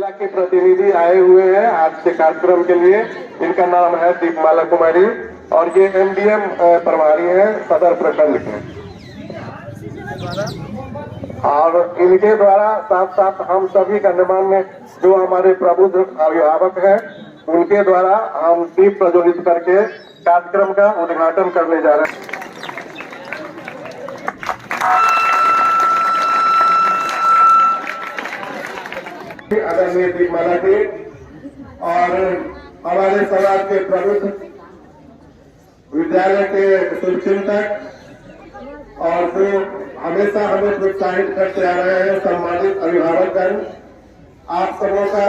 जिला के प्रतिनिधि आए हुए हैं आज के कार्यक्रम के लिए। इनका नाम है दीपमाला कुमारी और ये एमडीएम प्रभारी है सदर प्रखंड के। और इनके द्वारा साथ साथ हम सभी गणमान्य जो हमारे प्रबुद्ध अभिभावक हैं उनके द्वारा हम दीप प्रज्वलित करके कार्यक्रम का उद्घाटन करने जा रहे हैं। आदरणीय दीपमाला जी और हमारे समाज के प्रबुद्ध विद्यालय के शुभचिंतक और जो हमेशा हमें प्रोत्साहित करते आ रहे हैं सम्मानित अभिभावकगण, आप सबों का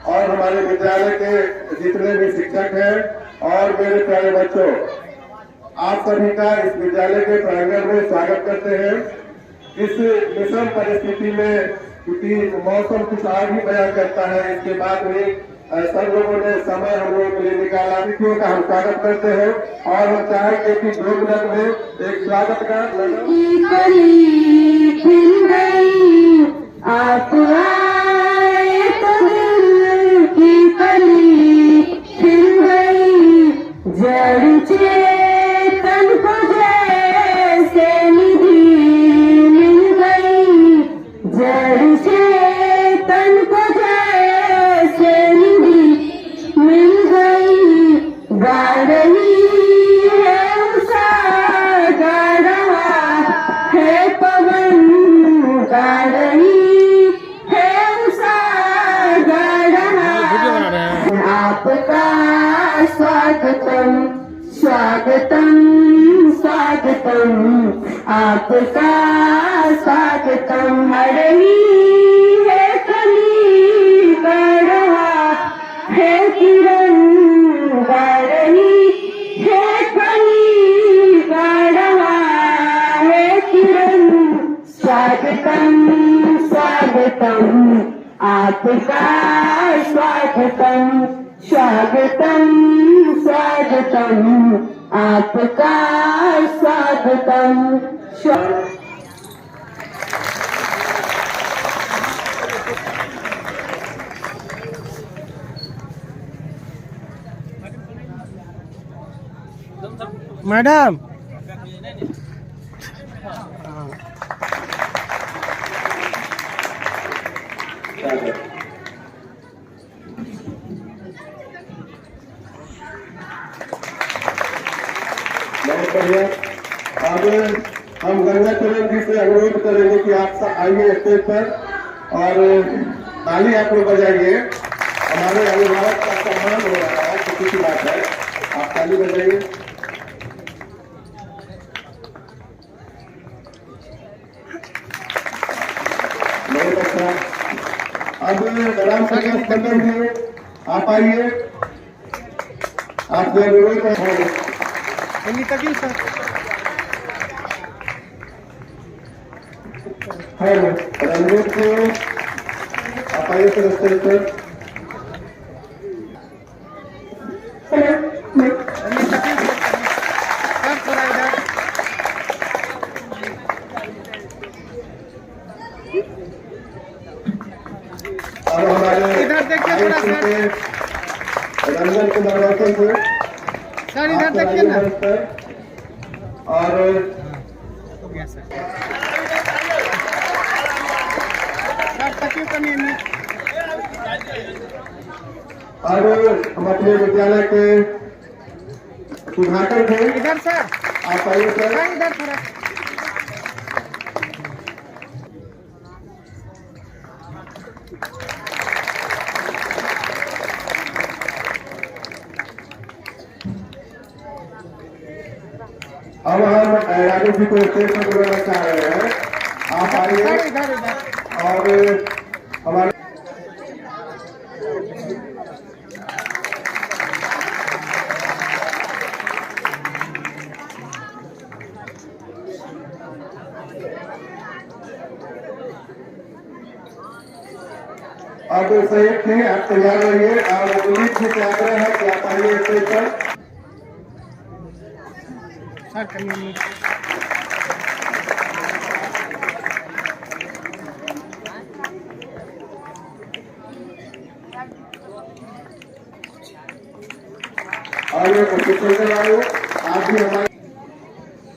और हमारे विद्यालय के जितने भी शिक्षक हैं और मेरे प्यारे बच्चों, आप सभी का इस विद्यालय के प्रांगण में स्वागत करते हैं। इस विषम परिस्थिति में क्योंकि मौसम कुछ आग ही बयान करता है, इसके बाद भी सब लोगों ने समय हम लोगों के लिए निकाला। अतिथियों का हम स्वागत करते हैं और हम चाहेंगे कि 2 मिनट में एक स्वागत का आप आए तो दिल की कली खिल गई, जड़ चेतन को जैसे निधि मिल गई, जड़ चेतन को जैसे निधि मिल गई। गा रही है उषा, गा रहा है पवन, गा रही है उषा, गा रहा आपका स्वागतम स्वागतम स्वागतम, आपका स्वागतम। हरनी है कली गा रहा है किरण, गा रही है कली गा रहा है किरण। स्वागतम स्वागतम, आपका स्वागतम स्वागतम स्वागतम, आपका स्वागतम। मैडम बहुत बढ़िया। अब हम गंगाचरण जी से अनुरोध करेंगे कि आप आइए स्टेज पर और ताली आप लोग बजाइए। हमारे अभिभावक का सम्मान हो रहा है, खुशी की बात है, आप ताली बजाइए। बहुत अच्छा। अब राम प्रकाश खट्टर जी आप आइए, आपसे अनुरोध है। अनुरोध को आप आइए सर स्टेज पर। और हमारे इधर देखिए थोड़ा सा, रंजन कुमार रोशन से सर इधर देखिए ना। और हो गया सर, हम अपने विद्यालय के सुधाकर थे। इधर सर आप आइए सर। इधर थोड़ा। अब हम राजू जी को स्टेज पर बुलाना चाह रहे हैं, आप आइए। इधर और हमारे अब सही थे, आप तैयार रहिए और पुलिस जी से आग्रह है कि आप आइए स्टेज पर। सर करिए। और ये ऑफिसर वाले आज भी हमारे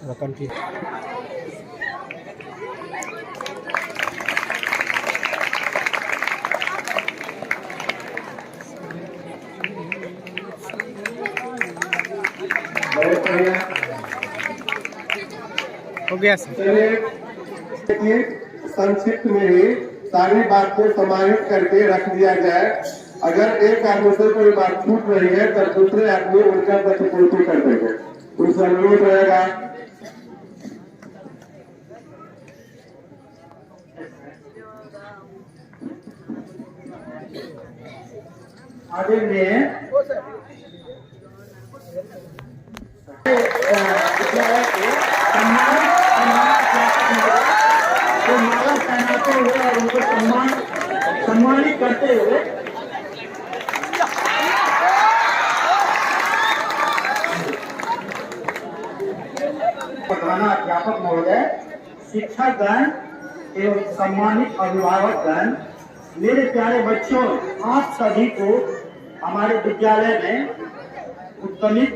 रकम की बहुत बढ़िया। हो गया सर। चलिए संक्षिप्त में ही सारी बात को समाहित करके रख दिया जाए। अगर एक आदमी से कोई बात छूट रही है तो दूसरे आदमी उनका प्रतिपूर्ति कर देंगे। उनसे अनुरोध रहेगा। आगे में विद्यालय के जो माला पहनाते हुए और उनको सम्मानित करते हुए प्रधानाध्यापक महोदय, शिक्षकगण एवं सम्मानित अभिभावकगण, मेरे प्यारे बच्चों, आप सभी को हमारे विद्यालय में उत्तमित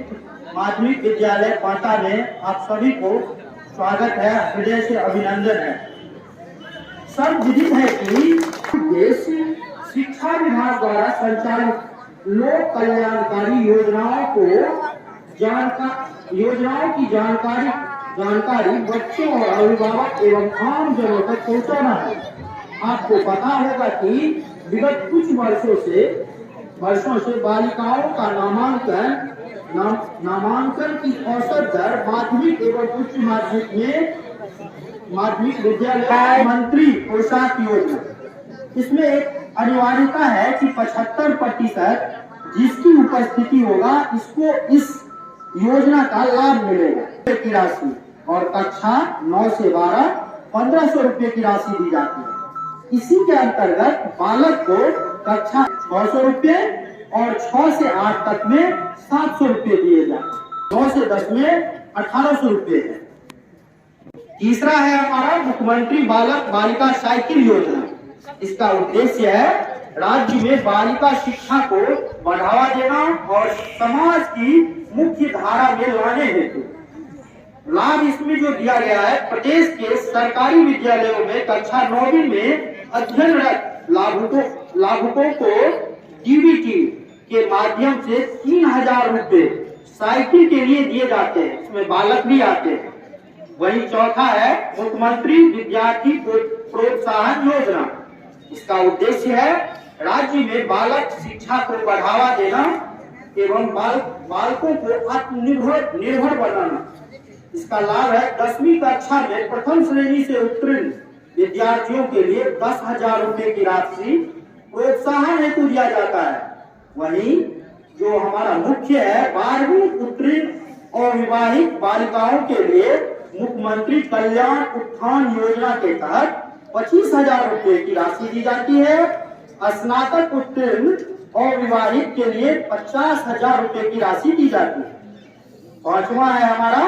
माध्यमिक विद्यालय पाटा में आप सभी को स्वागत है, हृदय से अभिनंदन है। सर्वविदित है कि देश शिक्षा विभाग द्वारा संचालित लोक कल्याणकारी योजनाओं की जानकारी बच्चों और अभिभावक एवं आम जनों तक पहुँचाना है। आपको पता होगा कि विगत कुछ वर्षों से बालिकाओं का नामांकन की औसत दर माध्यमिक एवं उच्च माध्यमिक विद्यालय मंत्री पोशाक योजना, इसमें एक अनिवार्यता है कि 75% जिसकी उपस्थिति होगा इसको इस योजना का लाभ मिलेगा की राशि, और कक्षा 9 से 12 1500 रुपए की राशि दी जाती है। इसी के अंतर्गत बालक को कक्षा 600 रुपए और 6 से 8 तक में 700 रुपए दिए जाते, 9 से 10 में 1800 रुपए है। तीसरा है हमारा मुख्यमंत्री बालक बालिका साइकिल योजना। इसका उद्देश्य है राज्य में बालिका शिक्षा को बढ़ावा देना और समाज की मुख्य धारा में लाने हेतु लाभ इसमें जो दिया गया है, प्रदेश के सरकारी विद्यालयों में कक्षा 9वीं में अध्ययनरत लाभुकों को डीबीटी के माध्यम से 3000 रुपए साइकिल के लिए दिए जाते हैं। इसमें बालक भी आते हैं। वहीं चौथा है मुख्यमंत्री विद्यार्थी प्रोत्साहन योजना। इसका उद्देश्य है राज्य में बालक शिक्षा को बढ़ावा देना एवं बालकों को आत्मनिर्भर बनाना। इसका लाभ है 10वीं कक्षा में प्रथम श्रेणी से उत्तीर्ण विद्यार्थियों के लिए 10,000 रुपए की राशि प्रोत्साहन हेतु दिया जाता है। वहीं जो हमारा मुख्य है 12वीं उत्तीर्ण और विवाहित बालिकाओं के लिए मुख्यमंत्री कल्याण उत्थान योजना के तहत 25,000 रुपए की राशि दी जाती है। स्नातक उत्तीर्ण और विवाहित के लिए 50,000 रुपए की राशि दी जाती है। पांचवा है हमारा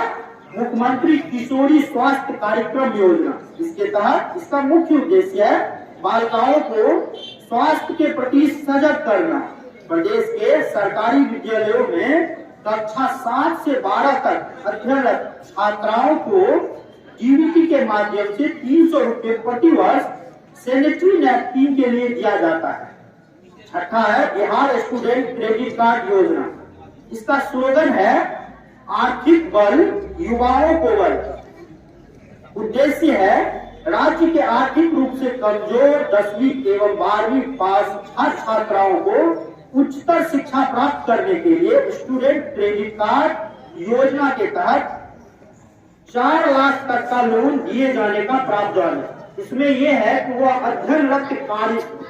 मुख्यमंत्री किशोरी स्वास्थ्य कार्यक्रम योजना। इसके तहत इसका मुख्य उद्देश्य है बालिकाओं को स्वास्थ्य के प्रति सजग करना। प्रदेश के सरकारी विद्यालयों में कक्षा 7 से 12 तक अध्ययनरत छात्राओं को डीबीटी के माध्यम से 300 रुपए प्रति वर्ष सैनिटरी नैपकिन के लिए दिया जाता है। छठा है बिहार स्टूडेंट क्रेडिट कार्ड योजना। इसका स्लोगन है आर्थिक बल युवाओं को बल। उद्देश्य है राज्य के आर्थिक रूप से कमजोर 10वीं एवं 12वीं पास छात्राओं को उच्चतर शिक्षा प्राप्त करने के लिए स्टूडेंट क्रेडिट कार्ड योजना के तहत 4 लाख तक का लोन दिए जाने का प्रावधान है। इसमें यह है कि वह अध्ययनरत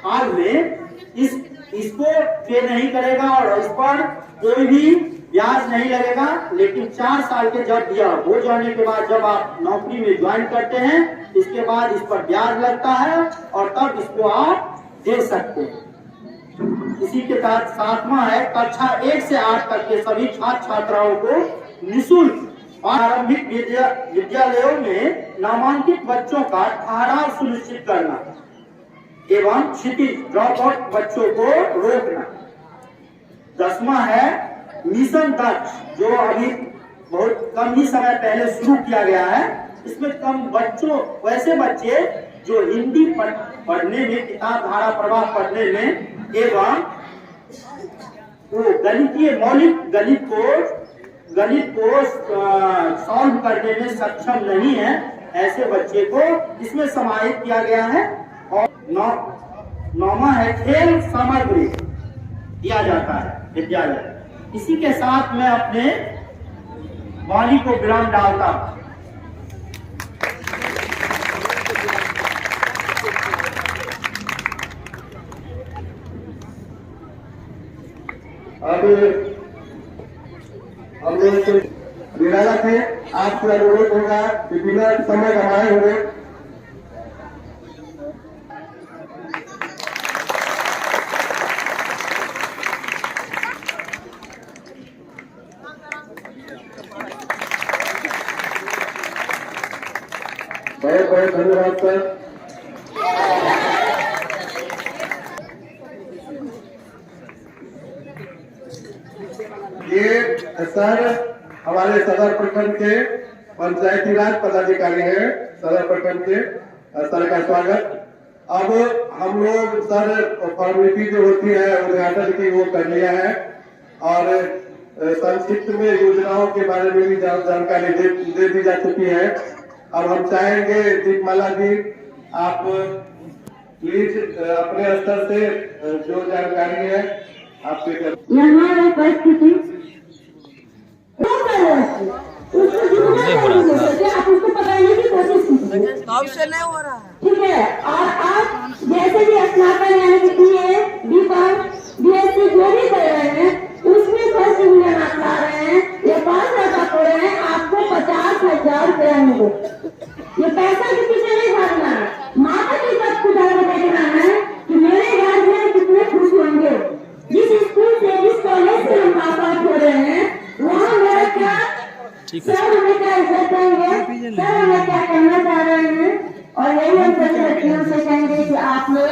काल में इसको पे नहीं करेगा और इस पर कोई भी ब्याज नहीं लगेगा, लेकिन 4 साल के जब दिया हो जाने के बाद जब आप नौकरी में ज्वाइन करते हैं इसके बाद इस पर ब्याज लगता है और तब इसको आप दे सकते हैं। इसी के तहत 7वां है कक्षा 1 से 8 तक के सभी छात्र छात्राओं को निःशुल्क प्रारंभिक विद्यालयों में नामांकित बच्चों का ठहराव सुनिश्चित करना। एवं क्षितिज ड्रॉप आउट बच्चों को रोकना। 10वां है मिशन दक्ष, जो अभी बहुत कम ही समय पहले शुरू किया गया है। इसमें कम बच्चों, वैसे बच्चे जो हिंदी पढ़ने में, किताब धारा प्रवाह पढ़ने में एवं वो गणितीय मौलिक गणित को सॉल्व करने में सक्षम नहीं है, ऐसे बच्चे को इसमें समाहित किया गया है। और 9वां है खेल सामग्री दिया जाता है विद्यालय। इसी के साथ मैं अपने वाणी को विराम डालता हूं। अब हम लोग निरालक है, आपसे अनुरोध होगा कि बिना समय गंवाए हुए बहुत बहुत धन्यवाद सर। ये सर हमारे सदर प्रखंड के पंचायती राज पदाधिकारी हैं, सदर प्रखंड के, सर का स्वागत। अब हम लोग सर फॉर्मेलिटी जो होती है उद्घाटन की वो कर लिया है और संक्षिप्त में योजनाओं के बारे में भी जानकारी दे दी जा चुकी है। अब हम चाहेंगे दीपमाला जी, आप प्लीज अपने स्तर से जो जानकारी है आपके यहाँ उपस्थिति आप उसको पकड़ने की कोशिश कीजिए, नहीं हो रहा है। ठीक है। और आप जैसे भी स्नातक यानी कि BA, B.Com, BSc जो भी कर रहे हैं उसमें फर्स्ट डिवीजन आप ला रहे हैं या 5 लाख हो रहे हैं, आपको 50,000 रुपया मिलेगा। ये पैसा के पीछे नहीं भागना है, माता की बात खुदा को देखना है कि मेरे गार्जियन कितने खुश होंगे। जिस स्कूल से, जिस कॉलेज से हम पास आउट हो रहे हैं, वहाँ मेरा क्या सर हमें क्या इज्जत देंगे, सर हमें क्या कहना चाह रहे हैं। और यही हम सभी बच्चियों से कहेंगे कि आप लोग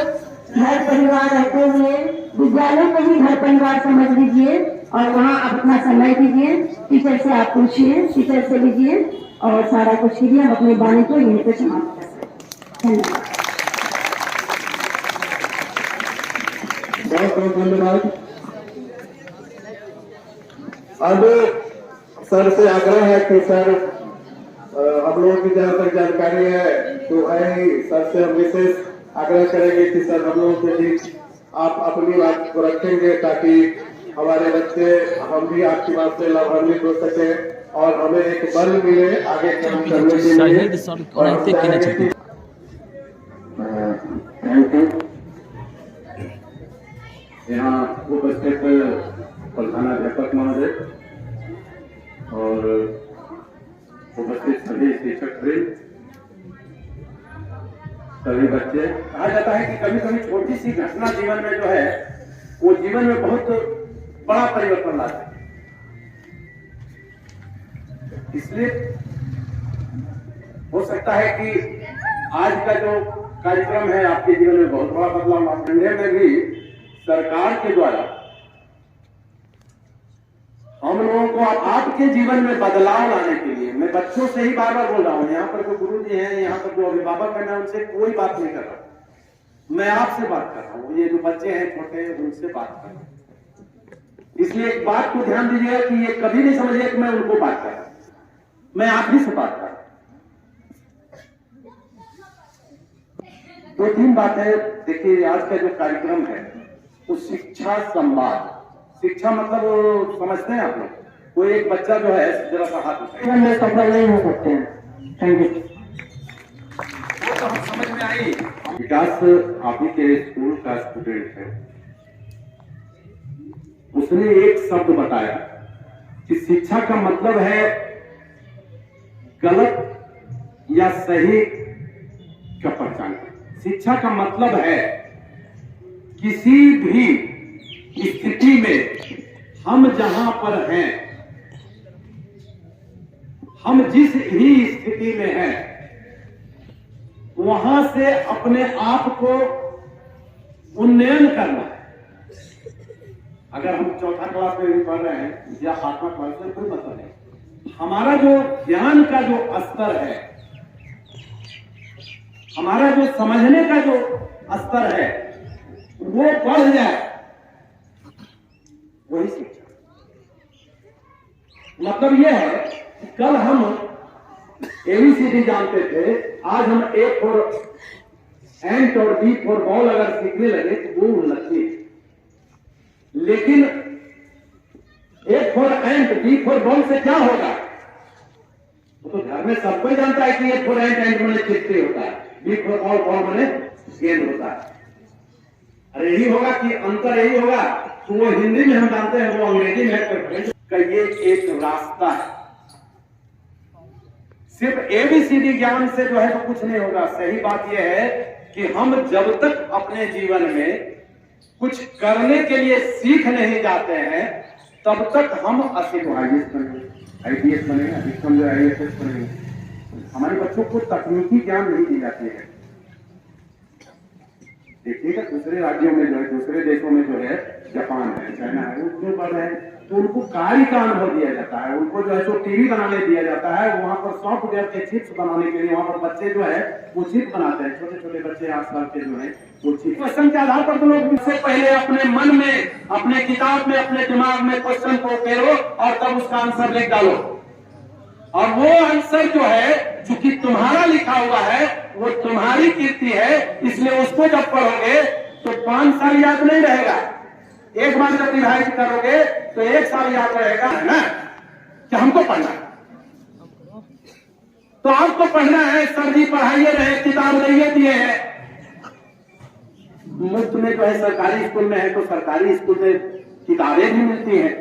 घर परिवार रहते हुए विद्यालय को भी घर परिवार समझ लीजिए और वहाँ आप अपना समय दीजिए। टीचर से आप पूछिए, टीचर से लीजिए और सारा कुछ कीजिए। हम अपनी वाणी को यहीं पे समाप्त करते हैं। धन्यवाद। बहुत बहुत धन्यवाद। अब सर से आग्रह है कि सर हम लोगों की जहाँ तक जानकारी है तो है ही, सर से हम विशेष आग्रह करेंगे कि सर हम लोगों के बीच आप अपनी बात को रखेंगे ताकि हमारे बच्चे, हम भी आपकी बात से लाभान्वित हो सके और हमें एक बल मिले आगे काम करने के लिए। Thank you. यहाँ उपस्थित प्रधानाध्यापक महोदय और उपस्थित सभी शिक्षक वृंद, सभी बच्चे। कहा जाता है कि कभी कभी छोटी सी घटना जीवन में जो है वो जीवन में बहुत बड़ा परिवर्तन लाता है। इसलिए हो सकता है कि आज का जो कार्यक्रम है आपके जीवन में बहुत बड़ा बदलाव आप ठंडे में भी सरकार के द्वारा हम लोगों को आपके जीवन में बदलाव लाने के लिए, मैं बच्चों से ही बार बार बोल रहा हूँ, यहाँ पर जो गुरु जी हैं, यहाँ पर जो अभिभावक हैं, मैं उनसे कोई बात नहीं कर रहा हूँ, मैं आपसे बात कर रहा हूँ। ये जो बच्चे हैं छोटे, उनसे बात कर रहा हूँ। इसलिए एक बात को ध्यान दीजिएगा कि ये कभी नहीं समझिए कि मैं उनको बात कर रहा हूँ, मैं आप ही से बात कर रहा हूँ। 2-3 बातें देखिए। आज का जो कार्यक्रम है वो शिक्षा संवाद, शिक्षा मतलब वो समझते हैं आप लोग, कोई एक बच्चा जो है जरा सा हाथ उठाए, सफल नहीं हो सकते हैं। Thank you. वो तो हम समझ में आई। विकास आप ही के स्कूल का स्टूडेंट है, उसने एक शब्द बताया कि शिक्षा का मतलब है गलत या सही का पहचान। शिक्षा का मतलब है किसी भी स्थिति में हम जहां पर हैं, हम जिस भी स्थिति में हैं, वहां से अपने आप को उन्नयन करना है। अगर हम चौथा क्लास में भी पढ़ रहे हैं या 8वां क्लास में, कोई मतलब नहीं। हमारा जो ज्ञान का जो स्तर है, हमारा जो समझने का जो स्तर है, वो बढ़ जाए, वही शिक्षा। मतलब यह है कि कल हम ABCD जानते थे, आज हम A फॉर एंट और B फॉर बॉल अगर सीखने लगे तो वो उन्नति है। लेकिन A for ant B for ball से क्या होगा? वो तो घर में सब कोई जानता है कि A फॉर एंट मैंने चिट्ठी होता है, B फॉर बॉल बॉल मैंने गेंद होता है। अरे यही होगा कि अंतर यही होगा, तो वो हिंदी में हम जानते हैं, वो अंग्रेजी में है। ये एक रास्ता है। सिर्फ ABCD ज्ञान से जो है तो कुछ नहीं होगा। सही बात यह है कि हम जब तक अपने जीवन में कुछ करने के लिए सीख नहीं जाते हैं, तब तक हम IAS बनेंगे, IPS बनेंगे, अधिकतम जो IAS बनेंगे। हमारे बच्चों को तकनीकी ज्ञान नहीं दी जाती है। देखिएगा दूसरे राज्यों में जो है, दूसरे देशों में जो है, जापान है, चाइना है, वो क्यों पढ़ रहे हैं? तो उनको कार्य का अनुभव दिया जाता है, उनको जो है सो टीवी बनाने दिया जाता है, वहां पर सॉफ्टवेयर के चिप्स बनाने के लिए वहां पर बच्चे जो है वो चिप बनाते हैं। छोटे छोटे बच्चे 8 साल के जो है वो चिप। क्वेश्चन के आधार पर तो लोग इससे पहले अपने मन में, अपने किताब में, अपने दिमाग में क्वेश्चन को उकेरो और तब उसका आंसर लिख डालो। और वो आंसर जो है, चूंकि तुम्हारा लिखा हुआ है, वो तुम्हारी कीर्ति है, इसलिए उसको जब पढ़ोगे तो 5 साल याद नहीं रहेगा। एक बार जब रिवाइज करोगे तो 1 साल याद रहेगा, है ना? कि हमको पढ़ना है, तो आपको पढ़ना है। सर जी पढ़ाइए रहे, किताब नहीं दिए हैं। मुफ्त में जो है सरकारी स्कूल में है, तो सरकारी स्कूल में किताबें भी मिलती हैं।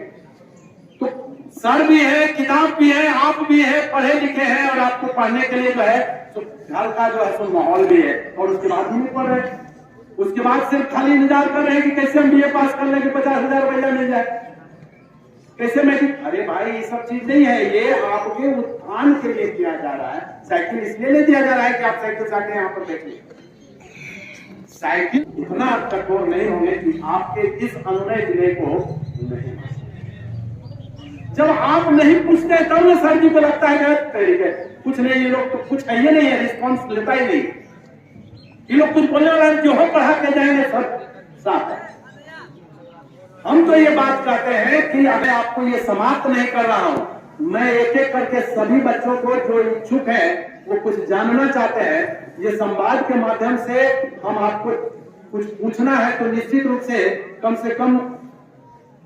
तो सर भी है, किताब भी है, आप भी है, पढ़े लिखे हैं, और आपको पढ़ने के लिए जो है तो घर का जो है तो माहौल भी है। और उसके बाद भी नहीं पढ़ रहे, उसके बाद सिर्फ खाली इंतजार कर रहे हैं कि कैसे हम BA पास कर लेंगे, 50,000 रुपया मिल जाए, कैसे मैं। अरे भाई ये सब चीज नहीं है, ये आपके उत्थान के लिए किया जा रहा है। साइकिल इसलिए नहीं दिया जा रहा है कि आप साइकिल जाके यहाँ पर बैठिए। साइकिल इतना कठोर नहीं होंगे कि आपके इस अनुनय जिले को नहीं। जब आप नहीं पूछते तब ना सर जी को लगता है कुछ नहीं, ये लोग तो कुछ है ही नहीं है, रिस्पॉन्स लेता ही नहीं। ये लोग कुछ बोलने वाला जो हो पढ़ा के जाएंगे सब साफ है। हम तो ये बात कहते हैं कि अगर आपको ये समाप्त नहीं कर रहा हूं, मैं एक एक करके सभी बच्चों को जो इच्छुक है, वो कुछ जानना चाहते हैं, ये संवाद के माध्यम से हम आपको कुछ पूछना है तो निश्चित रूप से कम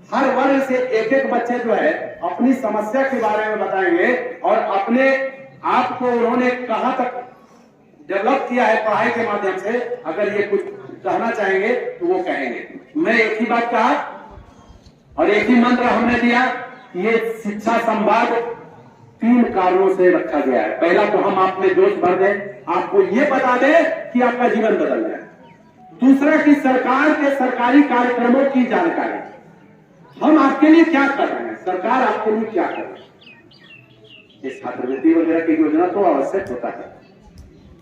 हर वर्ग से एक एक बच्चे जो है अपनी समस्या के बारे में बताएंगे और अपने आप को उन्होंने कहां तक डेवलप किया है पढ़ाई के माध्यम से। अगर ये कुछ कहना चाहेंगे तो वो कहेंगे। मैं एक ही बात कहा और एक ही मंत्र हमने दिया, ये शिक्षा संवाद 3 कारणों से रखा गया है। पहला तो हम आप में जोश भर दें, आपको ये बता दें कि आपका जीवन बदल जाए। दूसरा कि सरकार के सरकारी कार्यक्रमों की जानकारी, हम आपके लिए क्या कर रहे हैं, सरकार आपके लिए क्या कर रही है। इस छात्रवृत्ति वगैरह की योजना तो आवश्यक होता है,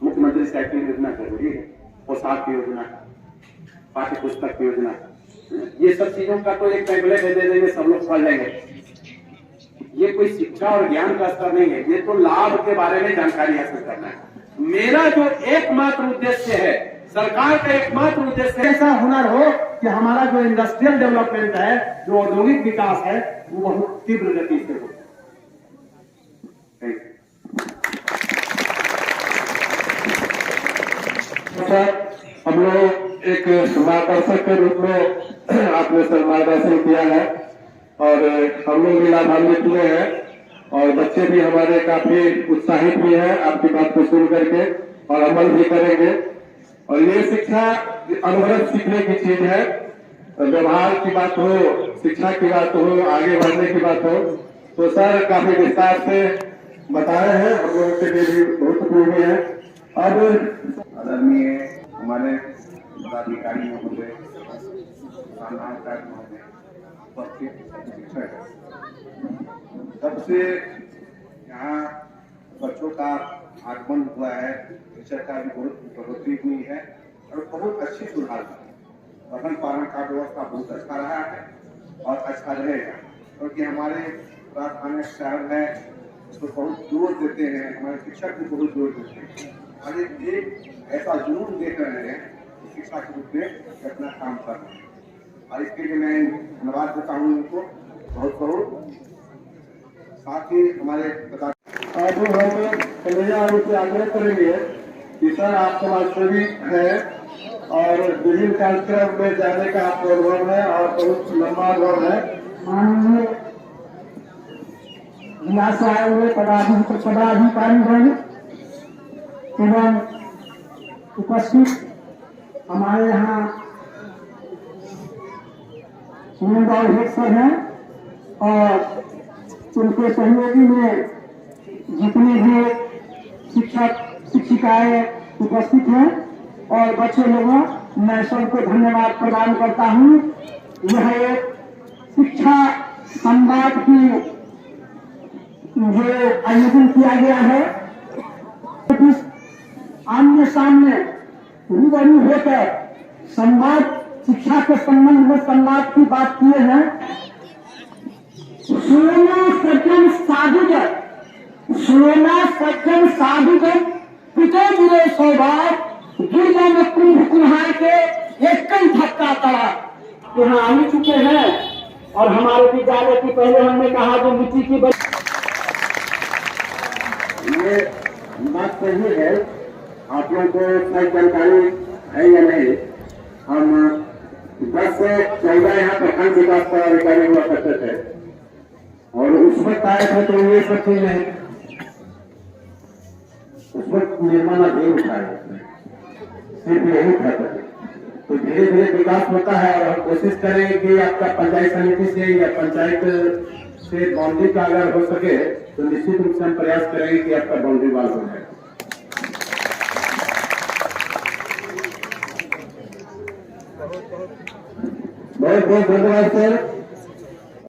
मुख्यमंत्री साइकिल योजना जरूरी है, पोशाक की योजना, पाठ्य पुस्तक की योजना, ये सब चीजों का तो एक पैम्फलेट दे देंगे, सब लोग पढ़ लेंगे। ये कोई शिक्षा और ज्ञान का स्तर नहीं है, ये तो लाभ के बारे में जानकारी हासिल करना है। मेरा जो एकमात्र उद्देश्य है, सरकार का एकमात्र उद्देश्य ऐसा हुनर हो कि हमारा जो इंडस्ट्रियल डेवलपमेंट है, जो औद्योगिक विकास है, वो बहुत तीव्र गति से हो। हम लोग एक मार्गदर्शक के रूप में आपने सर मार्गदर्शन किया है और हम लोग भी लाभान्वित हुए हैं और बच्चे भी हमारे काफी उत्साहित भी हैं आपकी बात को सुन करके और अमल भी करेंगे। और ये शिक्षा अनुभव सीखने की चीज है। व्यवहार की बात हो, शिक्षा की बात हो, आगे बढ़ने की बात हो, तो सर काफी विस्तार से बताए हैं, हम लोगों के लिए भी बहुत उपयोगी है। अब आदरणीय हमारे पदाधिकारी महोदय, तब से यहाँ बच्चों का आगमन हुआ है, शिक्षा का भी बहुत बढ़ोतरी हुई है और बहुत अच्छी सुधार हुई है। पठन पाठन का व्यवस्था बहुत अच्छा रहा है और अच्छा रहेगा, क्योंकि हमारे राजधानी शहर में उसको बहुत जोर देते हैं, हमारे शिक्षक भी बहुत जोर देते हैं। और एक ऐसा जुनून देख रहे हैं शिक्षा के रूप में अपना काम कर रहे हैं, और इसके लिए मैं धन्यवाद देता हूँ उनको बहुत बहुत। साथ ही हमारे आज हम कन्हैया से आग्रह करेंगे कि सर आप समाजसेवी हैं और विभिन्न कार्यक्रम में जाने का आपको अनुभव है और बहुत लंबा अनुभव है। माननीय जिला से आए हुए पदाधिकारीगण एवं उपस्थित हमारे यहाँ हेड सर हैं और उनके सहयोगी में जितने भी शिक्षक शिक्षिकाएं उपस्थित हैं और बच्चे लोगों, मैं सबको धन्यवाद प्रदान करता हूँ। यह एक शिक्षा संवाद की जो आयोजन किया गया है, आमने सामने रूबरू होकर संवाद शिक्षा के संबंध में संवाद की बात किए हैं। सोना सज्जन साधुजन पिटे गिरे सौभाग्य गिरजा में कुंभ कुम्हार के एक कई धक्का तड़ा यहाँ आ चुके हैं। और हमारे विद्यालय की पहले हमने कहा जो मिट्टी की ये बात सही है, आप लोगों को सही जानकारी है या नहीं। हम 10 से 14 यहाँ प्रखंड विकास पदाधिकारी हुआ करते थे और उस वक्त आए थे तो ये सब चीज नहीं, उस वक्त निर्माण नहीं उठाया, सिर्फ यही था। तो धीरे धीरे विकास होता है और हम कोशिश करेंगे कि आपका पंचायत समिति से या पंचायत से बाउंड्री का अगर हो सके तो निश्चित रूप से हम प्रयास करेंगे कि आपका बाउंड्री वाल हो जाए। बहुत बहुत धन्यवाद सर।